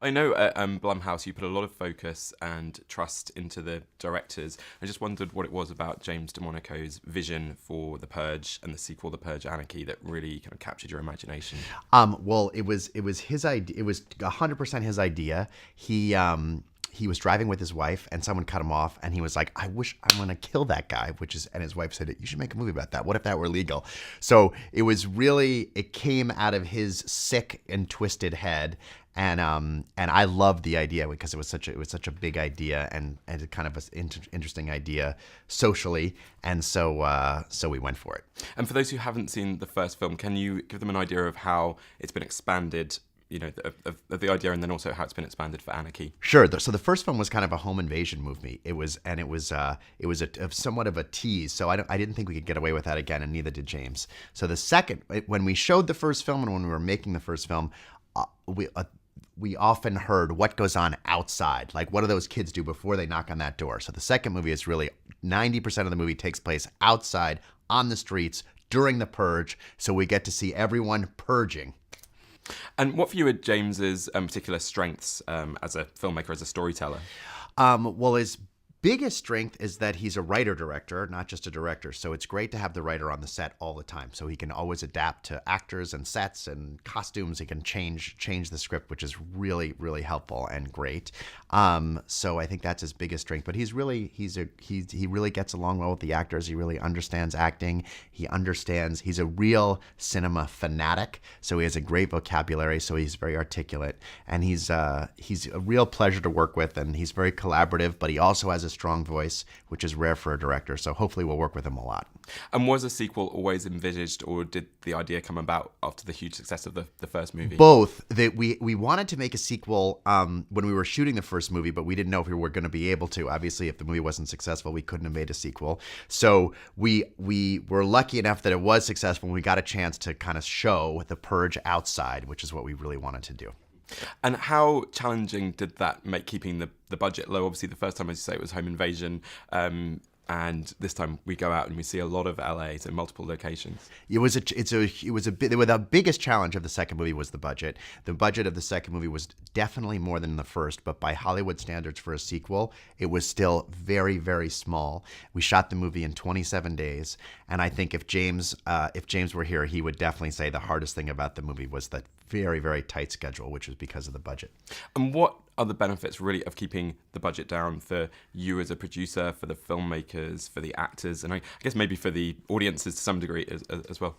I know at Blumhouse you put a lot of focus and trust into the directors. I just wondered what it was about James DeMonaco's vision for The Purge and the sequel, The Purge Anarchy, that really kind of captured your imagination. Well, it was his idea. It was 100% his idea. He was driving with his wife, and someone cut him off, and he was like, "I wish I'm gonna kill that guy." And his wife said, "You should make a movie about that. What if that were legal?" So it came out of his sick and twisted head, and I loved the idea because it was such a big idea and kind of an interesting idea socially, and so we went for it. And for those who haven't seen the first film, can you give them an idea of how it's been expanded, of the idea, and then also how it's been expanded for Anarchy? Sure. So the first one was kind of a home invasion movie. Somewhat of a tease. So I didn't think we could get away with that again, and neither did James. So the second, when we showed the first film and when we were making the first film, we often heard what goes on outside. Like, what do those kids do before they knock on that door? So the second movie is really 90% of the movie takes place outside on the streets during the purge. So we get to see everyone purging. And what for you are James's particular strengths as a filmmaker, as a storyteller? Well, his biggest strength is that he's a writer-director, not just a director. So it's great to have the writer on the set all the time. So he can always adapt to actors and sets and costumes. He can change the script, which is really, really helpful and great. So I think that's his biggest strength. But he really gets along well with the actors. He really understands acting. He's a real cinema fanatic. So he has a great vocabulary. So he's very articulate, and he's a real pleasure to work with. And he's very collaborative. But he also has a strong voice, which is rare for a director. So hopefully we'll work with him a lot. And was a sequel always envisaged, or did the idea come about after the huge success of the first movie? Both. We wanted to make a sequel when we were shooting the first movie, but we didn't know if we were going to be able to. Obviously, if the movie wasn't successful, we couldn't have made a sequel. So we were lucky enough that it was successful, and we got a chance to kind of show the purge outside, which is what we really wanted to do. And how challenging did that make, keeping the budget low? Obviously, the first time, as you say, it was home invasion. And this time we go out and we see a lot of LA, so multiple locations. The biggest challenge of the second movie was the budget. The budget of the second movie was definitely more than the first, but by Hollywood standards for a sequel, it was still very, very small. We shot the movie in 27 days, and I think if James were here, he would definitely say the hardest thing about the movie was that very, very tight schedule, which was because of the budget. And what are the benefits really of keeping the budget down for you as a producer, for the filmmakers, for the actors, and I guess maybe for the audiences to some degree as well?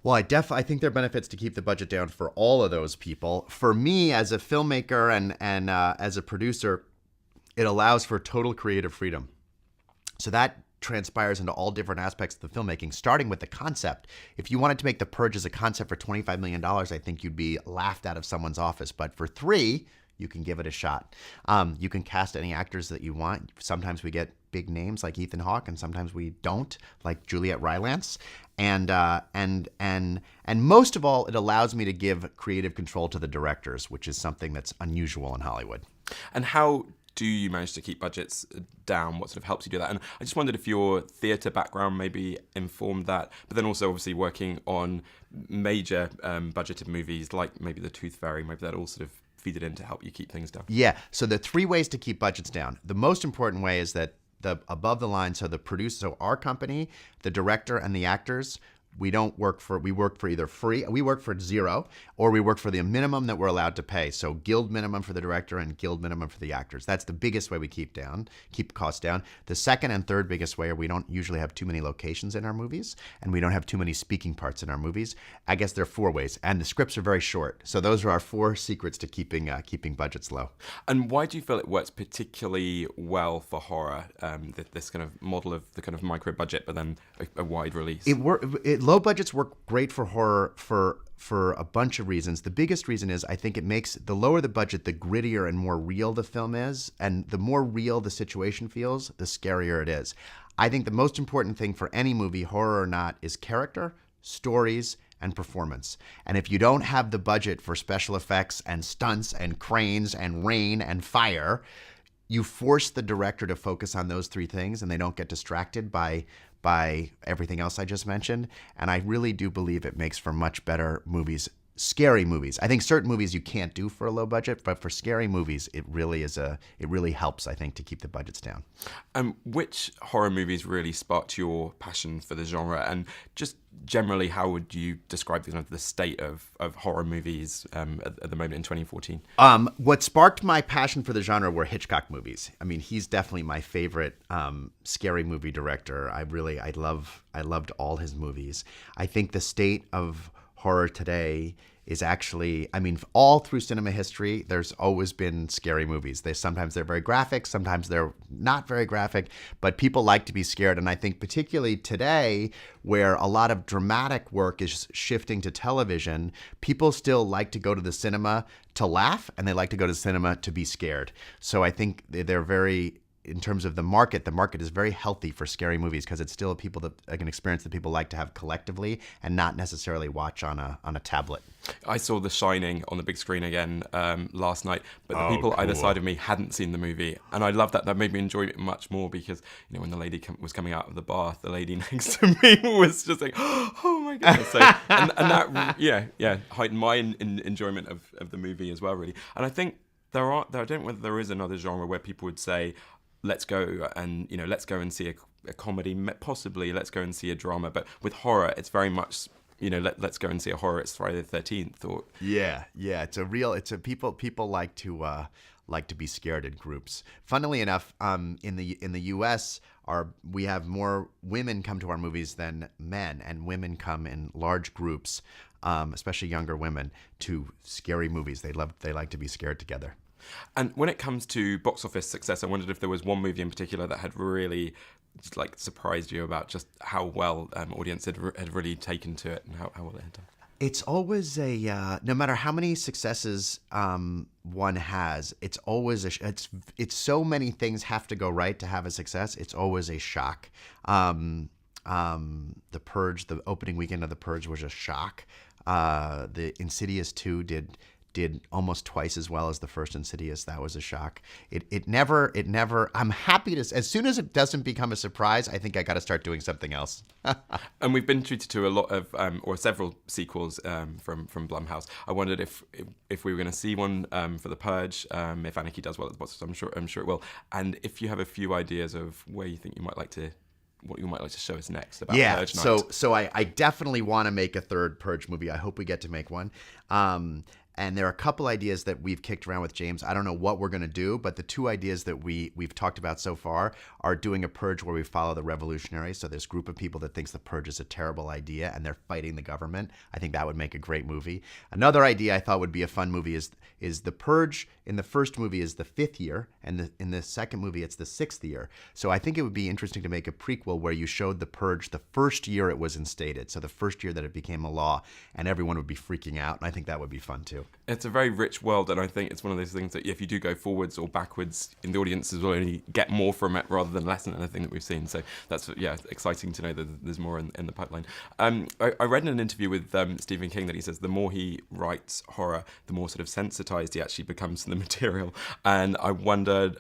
Well, I think there are benefits to keep the budget down for all of those people. For me, as a filmmaker and as a producer, it allows for total creative freedom. So that transpires into all different aspects of the filmmaking, starting with the concept. If you wanted to make The Purge as a concept for $25 million, I think you'd be laughed out of someone's office. But for $3 million, you can give it a shot. You can cast any actors that you want. Sometimes we get big names like Ethan Hawke, and sometimes we don't, like Juliet Rylance. And most of all, it allows me to give creative control to the directors, which is something that's unusual in Hollywood. And how do you manage to keep budgets down? What sort of helps you do that? And I just wondered if your theatre background maybe informed that, but then also obviously working on major budgeted movies like maybe The Tooth Fairy, maybe that all sort of feed it in to help you keep things down. Yeah, so there are 3 ways to keep budgets down. The most important way is that the above the line, so the producer, so our company, the director, and the actors, we work for either free, we work for zero, or we work for the minimum that we're allowed to pay. So guild minimum for the director and guild minimum for the actors. That's the biggest way we keep costs down. The second and third biggest way are we don't usually have too many locations in our movies, and we don't have too many speaking parts in our movies. I guess there are 4 ways, and the scripts are very short. So those are our 4 secrets to keeping budgets low. And why do you feel it works particularly well for horror, this kind of model of the kind of micro budget, but then a wide release? Low budgets work great for horror for a bunch of reasons. The biggest reason is I think it makes the lower the budget, the grittier and more real the film is, and the more real the situation feels, the scarier it is. I think the most important thing for any movie, horror or not, is character, stories, and performance. And if you don't have the budget for special effects and stunts and cranes and rain and fire, you force the director to focus on those 3 things, and they don't get distracted by everything else I just mentioned. And I really do believe it makes for much better movies scary movies. I think certain movies you can't do for a low budget, but for scary movies, it really helps, I think, to keep the budgets down. Which horror movies really sparked your passion for the genre? And just generally, how would you describe the state of horror movies at the moment in 2014? What sparked my passion for the genre were Hitchcock movies. I mean, he's definitely my favorite scary movie director. I loved all his movies. I think the state of horror today is actually, I mean, all through cinema history, there's always been scary movies. Sometimes they're very graphic, sometimes they're not very graphic, but people like to be scared. And I think particularly today, where a lot of dramatic work is shifting to television, people still like to go to the cinema to laugh, and they like to go to the cinema to be scared. So I think they're very, in terms of the market is very healthy for scary movies because it's still an experience that people like to have collectively and not necessarily watch on a tablet. I saw The Shining on the big screen again last night, but the people either side of me hadn't seen the movie, and I loved that. That made me enjoy it much more because, you know, when the lady was coming out of the bath, the lady next to me was just like, "Oh my goodness!" So, and that heightened my enjoyment of the movie as well, really. And I think I don't know whether there is another genre where people would say, let's go and see a comedy, possibly let's go and see a drama. But with horror, it's very much, let's go and see a horror. It's Friday the 13th. Or yeah. People like to be scared in groups. Funnily enough, in the U.S., we have more women come to our movies than men, and women come in large groups, especially younger women, to scary movies. They like to be scared together. And when it comes to box office success, I wondered if there was one movie in particular that had really surprised you about just how well audience had really taken to it and how well it had done. It's always no matter how many successes one has, it's always it's so many things have to go right to have a success. It's always a shock. The Purge, the opening weekend of The Purge was a shock. The Insidious 2 did almost twice as well as the first Insidious. That was a shock. It never, I'm happy to, as soon as it doesn't become a surprise, I think I got to start doing something else. And we've been treated to a lot of, or several sequels from Blumhouse. I wondered if we were going to see one for The Purge, if Anarchy does well at the box office. I'm sure it will. And if you have a few ideas of where you think what you might like to show us next about Purge Night. So I definitely want to make a third Purge movie. I hope we get to make one. And there are a couple ideas that we've kicked around with James. I don't know what we're going to do, but the two ideas that we've talked about so far are doing a Purge where we follow the revolutionaries. So there's a group of people that thinks the Purge is a terrible idea and they're fighting the government. I think that would make a great movie. Another idea I thought would be a fun movie is the Purge in the first movie is the 5th year, and in the second movie it's the 6th year. So I think it would be interesting to make a prequel where you showed the Purge the first year it was instated, so the first year that it became a law, and everyone would be freaking out, and I think that would be fun too. It's a very rich world, and I think it's one of those things that if you do go forwards or backwards, in the audiences will only get more from it rather than less than anything that we've seen. So that's exciting to know that there's more in the pipeline. I read in an interview with Stephen King that he says the more he writes horror, the more sort of sensitized he actually becomes to the material. And I wondered,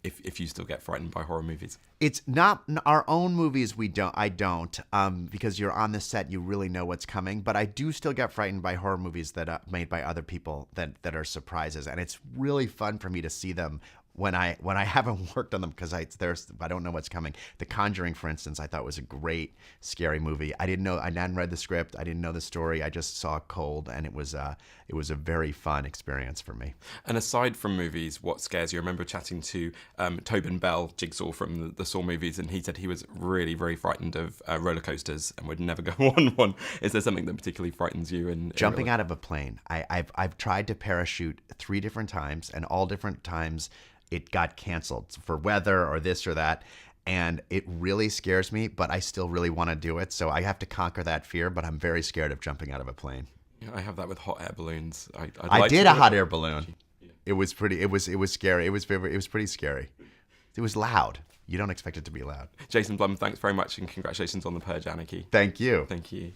if you still get frightened by horror movies. It's not our own movies. I don't, because you're on the set, you really know what's coming. But I do still get frightened by horror movies that are made by other people that are surprises, and it's really fun for me to see them when I haven't worked on them because I don't know what's coming. The Conjuring, for instance, I thought was a great scary movie. I hadn't read the script, I didn't know the story. I just saw it cold, and it was a very fun experience for me. And aside from movies, what scares you? I remember chatting to Tobin Bell, Jigsaw from the Saw movies, and he said he was really, very frightened of roller coasters and would never go on one. Is there something that particularly frightens you? Jumping out of a plane. I've tried to parachute 3 different times, and all different times it got canceled for weather or this or that, and it really scares me, but I still really want to do it, so I have to conquer that fear, but I'm very scared of jumping out of a plane. Yeah, I have that with hot air balloons. I did a hot air balloon. Yeah. It was scary. It was pretty scary. It was loud. You don't expect it to be loud. Jason Blum, thanks very much, and congratulations on The Purge, Anarchy. Thank you. Thank you.